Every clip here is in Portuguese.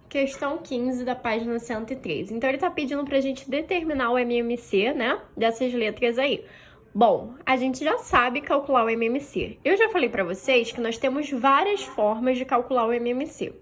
questão 15 da página 103. Então, ele tá pedindo pra gente determinar o MMC, né, dessas letras aí. Bom, a gente já sabe calcular o MMC. Eu já falei pra vocês que nós temos várias formas de calcular o MMC.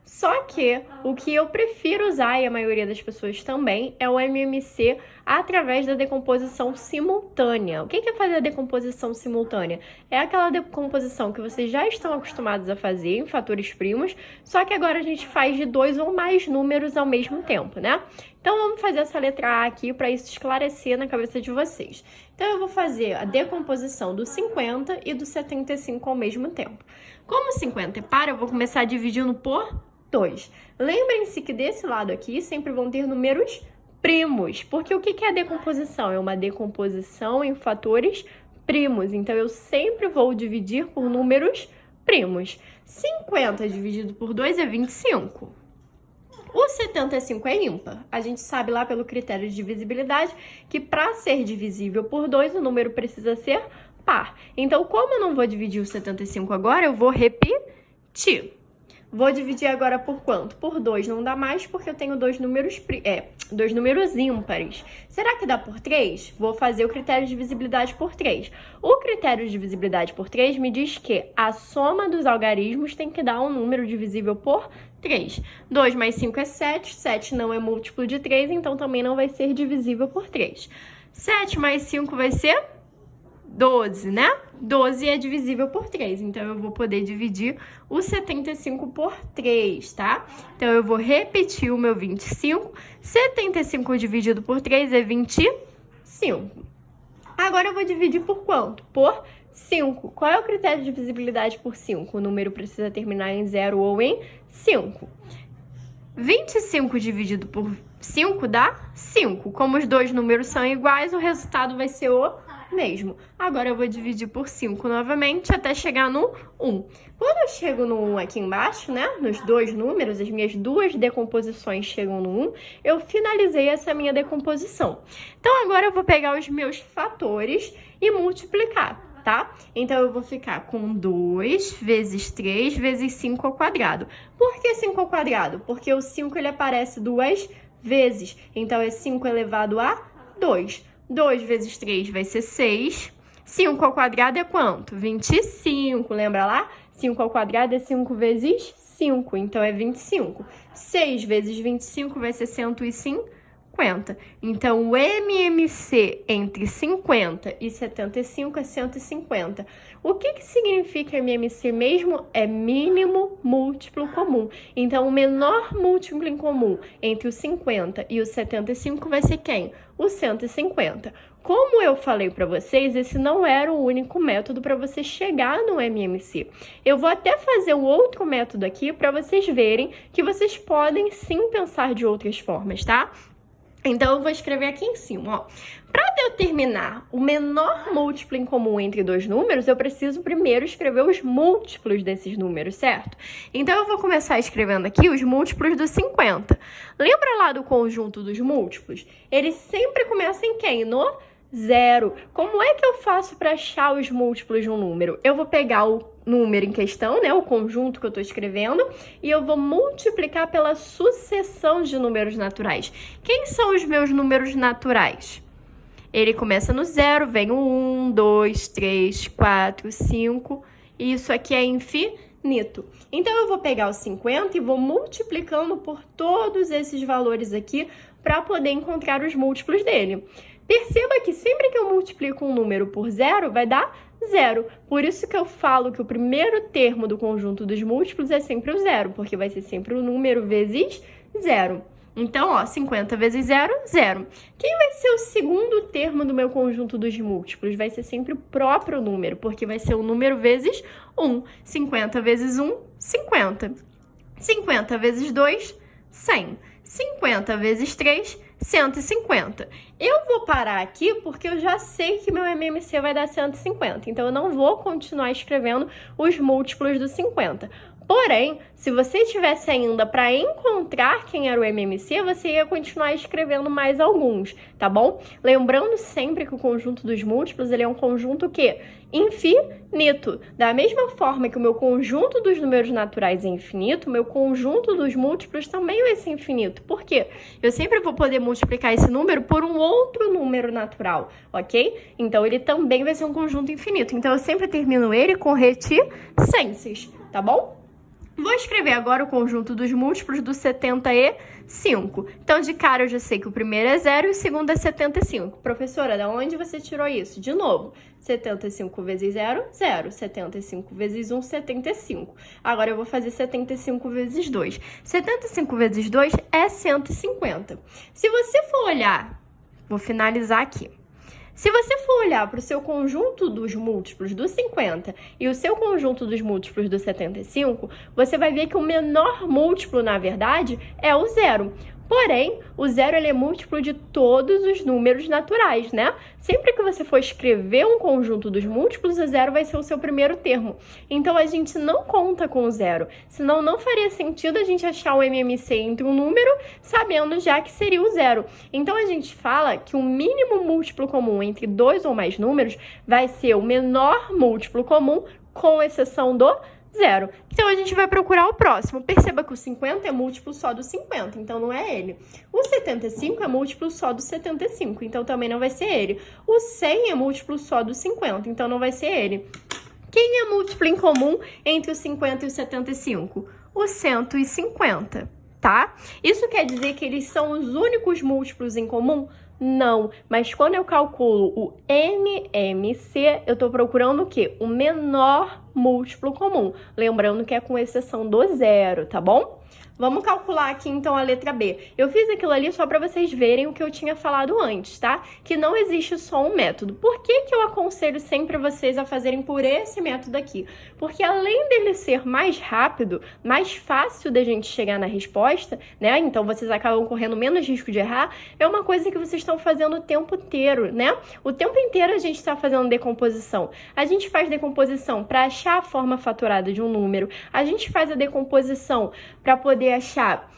Só que o que eu prefiro usar, e a maioria das pessoas também, é o MMC através da decomposição simultânea. O que é fazer a decomposição simultânea? É aquela decomposição que vocês já estão acostumados a fazer em fatores primos, só que agora a gente faz de 2 ou mais números ao mesmo tempo, né? Então, vamos fazer essa letra A aqui para isso esclarecer na cabeça de vocês. Então, eu vou fazer a decomposição do 50 e do 75 ao mesmo tempo. Como 50 é par, eu vou começar dividindo por 2. Lembrem-se que desse lado aqui sempre vão ter números primos, porque o que é a decomposição? É uma decomposição em fatores primos, então eu sempre vou dividir por números primos. 50 dividido por 2 é 25. O 75 é ímpar. A gente sabe lá pelo critério de divisibilidade que para ser divisível por 2 o número precisa ser par. Então, como eu não vou dividir o 75 agora, eu vou repetir. Vou dividir agora por quanto? Por 2 não dá mais, porque eu tenho dois números ímpares. Será que dá por 3? Vou fazer o critério de divisibilidade por 3. O critério de divisibilidade por 3 me diz que a soma dos algarismos tem que dar um número divisível por 3. 2 mais 5 é 7. 7 não é múltiplo de 3, então também não vai ser divisível por 3. 7 mais 5 vai ser 12, né? 12 é divisível por 3, então eu vou poder dividir o 75 por 3, tá? Então, eu vou repetir o meu 25. 75 dividido por 3 é 25. Agora, eu vou dividir por quanto? Por 5. Qual é o critério de divisibilidade por 5? O número precisa terminar em 0 ou em 5. 25 dividido por 5 dá 5. Como os dois números são iguais, o resultado vai ser o mesmo. Agora eu vou dividir por 5 novamente até chegar no 1. Quando eu chego no 1 aqui embaixo, né, nos dois números, as minhas duas decomposições chegam no 1, eu finalizei essa minha decomposição. Então, agora eu vou pegar os meus fatores e multiplicar, tá? Então, eu vou ficar com 2 vezes 3 vezes 5 ao quadrado. Por que 5 ao quadrado? Porque o 5 ele aparece duas vezes. Então, é 5 elevado a 2. 2 vezes 3 vai ser 6. 5 ao quadrado é quanto? 25. Lembra lá? 5 ao quadrado é 5 vezes 5. Então, é 25. 6 vezes 25 vai ser 150. Então, o MMC entre 50 e 75 é 150. O que significa MMC mesmo? É mínimo múltiplo comum. Então, o menor múltiplo em comum entre o 50 e o 75 vai ser quem? O 150. Como eu falei para vocês, esse não era o único método para você chegar no MMC. Eu vou até fazer um outro método aqui para vocês verem que vocês podem sim pensar de outras formas, tá? Então, eu vou escrever aqui em cima, ó. Para determinar o menor múltiplo em comum entre dois números, eu preciso primeiro escrever os múltiplos desses números, certo? Então, eu vou começar escrevendo aqui os múltiplos do 50. Lembra lá do conjunto dos múltiplos? Ele sempre começa em quem? No 0. Como é que eu faço para achar os múltiplos de um número? Eu vou pegar o número em questão, né, o conjunto que eu estou escrevendo, e eu vou multiplicar pela sucessão de números naturais. Quem são os meus números naturais? Ele começa no 0, vem o 1, 2, 3, 4, 5, e isso aqui é infinito. Então, eu vou pegar o 50 e vou multiplicando por todos esses valores aqui para poder encontrar os múltiplos dele. Perceba que sempre que eu multiplico um número por 0, vai dar 0. Por isso que eu falo que o primeiro termo do conjunto dos múltiplos é sempre o 0, porque vai ser sempre o número vezes 0. Então, ó, 50 vezes 0, 0. Quem vai ser o segundo termo do meu conjunto dos múltiplos? Vai ser sempre o próprio número, porque vai ser o número vezes 1. 50 vezes 1, 50. 50 vezes 2, 100. 50 vezes 3, 150. Eu vou parar aqui porque eu já sei que meu MMC vai dar 150. Então, eu não vou continuar escrevendo os múltiplos do 50. Porém, se você tivesse ainda para encontrar quem era o MMC, você ia continuar escrevendo mais alguns, tá bom? Lembrando sempre que o conjunto dos múltiplos, ele é um conjunto que infinito. Da mesma forma que o meu conjunto dos números naturais é infinito, o meu conjunto dos múltiplos também vai ser infinito. Por quê? Eu sempre vou poder multiplicar esse número por um outro número natural, ok? Então, ele também vai ser um conjunto infinito. Então, eu sempre termino ele com reticências, tá bom? Vou escrever agora o conjunto dos múltiplos do 75. Então, de cara, eu já sei que o primeiro é 0 e o segundo é 75. Professora, de onde você tirou isso? De novo, 75 vezes 0, 0. 75 vezes 1, 75. Agora, eu vou fazer 75 vezes 2. 75 vezes 2 é 150. Se você for olhar, vou finalizar aqui. Se você for olhar para o seu conjunto dos múltiplos do 50 e o seu conjunto dos múltiplos do 75, você vai ver que o menor múltiplo, na verdade, é o 0. Porém, o 0 ele é múltiplo de todos os números naturais, né? Sempre que você for escrever um conjunto dos múltiplos, o 0 vai ser o seu primeiro termo. Então, a gente não conta com o 0. Senão, não faria sentido a gente achar o MMC entre um número, sabendo já que seria o 0. Então, a gente fala que o mínimo múltiplo comum entre dois ou mais números vai ser o menor múltiplo comum, com exceção do 0. Então, a gente vai procurar o próximo. Perceba que o 50 é múltiplo só do 50, então não é ele. O 75 é múltiplo só do 75, então também não vai ser ele. O 100 é múltiplo só do 50, então não vai ser ele. Quem é múltiplo em comum entre o 50 e o 75? O 150, tá? Isso quer dizer que eles são os únicos múltiplos em comum? Não, mas quando eu calculo o MMC, eu estou procurando o quê? O menor múltiplo comum. Lembrando que é com exceção do 0, tá bom? Vamos calcular aqui, então, a letra B. Eu fiz aquilo ali só para vocês verem o que eu tinha falado antes, tá? Que não existe só um método. Por que que eu aconselho sempre vocês a fazerem por esse método aqui? Porque além dele ser mais rápido, mais fácil da gente chegar na resposta, né? Então, vocês acabam correndo menos risco de errar. É uma coisa que vocês estão fazendo o tempo inteiro, né? O tempo inteiro a gente está fazendo decomposição. A gente faz decomposição para achar a forma fatorada de um número. A gente faz a decomposição para poder achar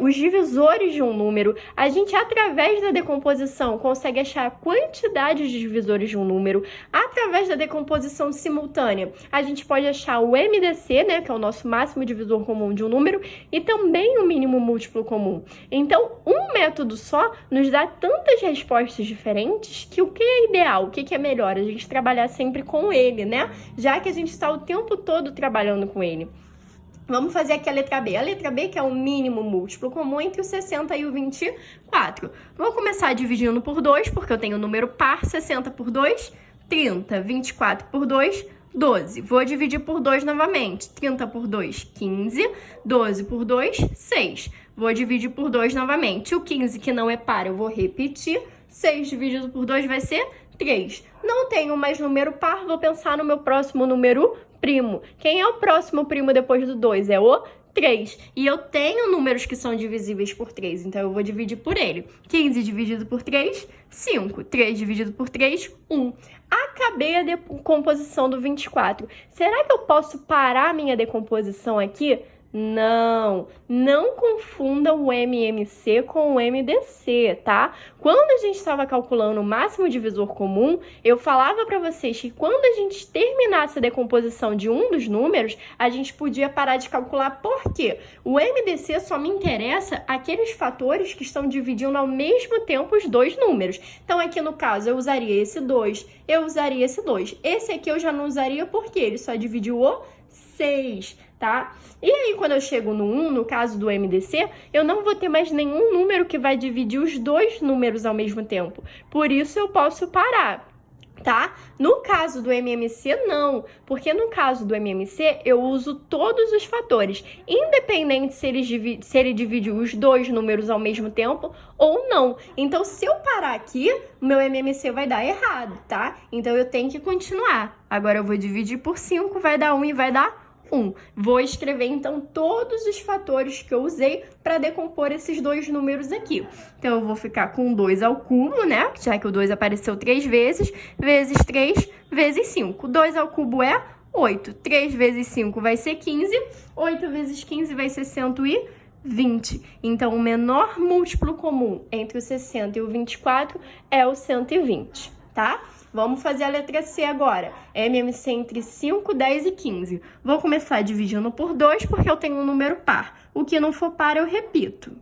os divisores de um número. A gente, através da decomposição, consegue achar a quantidade de divisores de um número. Através da decomposição simultânea, a gente pode achar o MDC, né, que é o nosso máximo divisor comum de um número, e também o mínimo múltiplo comum. Então, um método só nos dá tantas respostas diferentes que o que é ideal, o que é melhor? A gente trabalhar sempre com ele, né? Já que a gente está o tempo todo trabalhando com ele. Vamos fazer aqui a letra B. A letra B, que é o mínimo múltiplo comum entre o 60 e o 24. Vou começar dividindo por 2, porque eu tenho o número par. 60 por 2, 30. 24 por 2, 12. Vou dividir por 2 novamente. 30 por 2, 15. 12 por 2, 6. Vou dividir por 2 novamente. O 15, que não é par, eu vou repetir. 6 dividido por 2 vai ser 3. Não tenho mais número par, vou pensar no meu próximo número primo. Quem é o próximo primo depois do 2? É o 3. E eu tenho números que são divisíveis por 3, então eu vou dividir por ele. 15 dividido por 3, 5. 3 dividido por 3, 1. Acabei a decomposição do 24. Será que eu posso parar a minha decomposição aqui? Não, não confunda o MMC com o MDC, tá? Quando a gente estava calculando o máximo divisor comum, eu falava para vocês que quando a gente terminasse a decomposição de um dos números, a gente podia parar de calcular. Por quê? O MDC só me interessa aqueles fatores que estão dividindo ao mesmo tempo os dois números. Então, aqui no caso, eu usaria esse 2, eu usaria esse 2. Esse aqui eu já não usaria porque ele só dividiu o 6, tá? E aí, quando eu chego no 1, no caso do MDC, eu não vou ter mais nenhum número que vai dividir os dois números ao mesmo tempo. Por isso, eu posso parar, tá? No caso do MMC, não. Porque no caso do MMC, eu uso todos os fatores, independente se ele divide os dois números ao mesmo tempo ou não. Então, se eu parar aqui, o meu MMC vai dar errado, tá? Então, eu tenho que continuar. Agora, eu vou dividir por 5, vai dar 1 e vai dar 1. Vou escrever, então, todos os fatores que eu usei para decompor esses dois números aqui. Então, eu vou ficar com 2 ao cubo, né? Já que o 2 apareceu 3 vezes, vezes 3, vezes 5. 2 ao cubo é 8. 3 vezes 5 vai ser 15. 8 vezes 15 vai ser 120. Então, o menor múltiplo comum entre o 60 e o 24 é o 120, tá? Vamos fazer a letra C agora. MMC entre 5, 10 e 15. Vou começar dividindo por 2, porque eu tenho um número par. O que não for par, eu repito.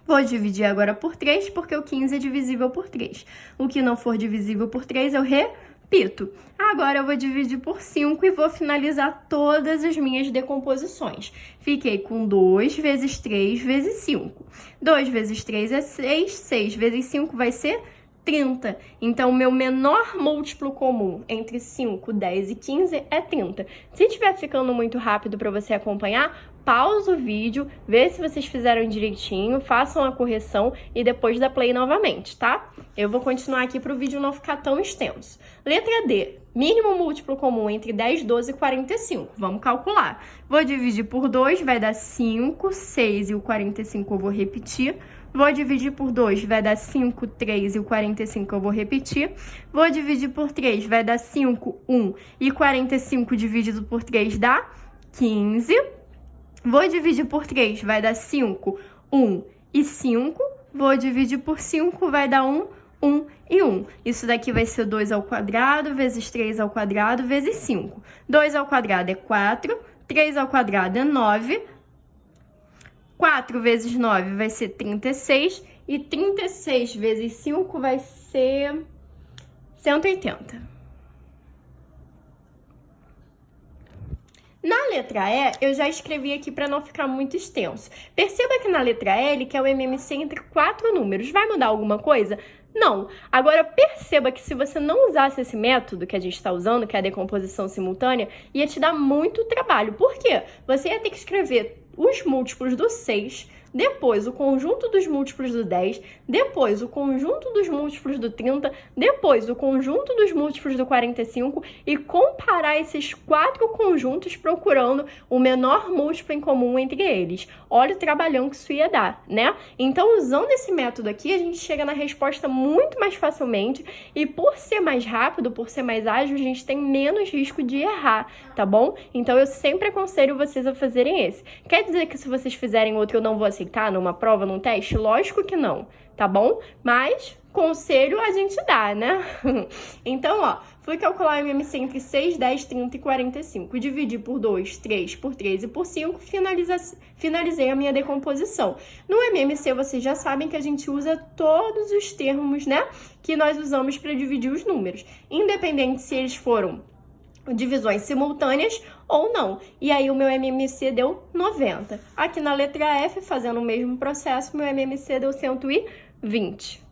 Vou dividir agora por 3, porque o 15 é divisível por 3. O que não for divisível por 3, eu repito. Agora eu vou dividir por 5 e vou finalizar todas as minhas decomposições. Fiquei com 2 vezes 3 vezes 5. 2 vezes 3 é 6, 6 vezes 5 vai ser 30. Então, o meu menor múltiplo comum entre 5, 10 e 15 é 30. Se estiver ficando muito rápido para você acompanhar, pausa o vídeo, vê se vocês fizeram direitinho, façam a correção e depois dá play novamente, tá? Eu vou continuar aqui para o vídeo não ficar tão extenso. Letra D. Mínimo múltiplo comum entre 10, 12 e 45. Vamos calcular. Vou dividir por 2, vai dar 5, 6 e o 45 eu vou repetir. Vou dividir por 2, vai dar 5, 3 e o 45 eu vou repetir. Vou dividir por 3, vai dar 5, 1 e 45 dividido por 3 dá 15. Vou dividir por 3, vai dar 5, 1 e 5. Vou dividir por 5, vai dar 1, 1 e 1. Isso daqui vai ser 2 ao quadrado, vezes 3 ao quadrado, vezes 5. 2 ao quadrado é 4, 3 ao quadrado é 9. 4 vezes 9 vai ser 36 e 36 vezes 5 vai ser 180. Na letra E, eu já escrevi aqui para não ficar muito extenso. Perceba que na letra E, ele quer o MMC entre 4 números. Vai mudar alguma coisa? Não. Agora, perceba que se você não usasse esse método que a gente está usando, que é a decomposição simultânea, ia te dar muito trabalho. Por quê? Você ia ter que escrever os múltiplos do 6, depois o conjunto dos múltiplos do 10, depois o conjunto dos múltiplos do 30, depois o conjunto dos múltiplos do 45 e comparar esses 4 conjuntos procurando o menor múltiplo em comum entre eles. Olha o trabalhão que isso ia dar, né? Então, usando esse método aqui, a gente chega na resposta muito mais facilmente e por ser mais rápido, por ser mais ágil, a gente tem menos risco de errar, tá bom? Então, eu sempre aconselho vocês a fazerem esse. Quer dizer que se vocês fizerem outro eu não vou aceitar numa prova, num teste? Lógico que não, tá bom? Mas conselho a gente dá, né? Então, ó, fui calcular o MMC entre 6, 10, 30 e 45. Dividi por 2, 3, por 3 e por 5, finalizei a minha decomposição. No MMC, vocês já sabem que a gente usa todos os termos, né, que nós usamos para dividir os números, independente se eles foram divisões simultâneas ou não. E aí o meu MMC deu 90. Aqui na letra F, fazendo o mesmo processo, meu MMC deu 120.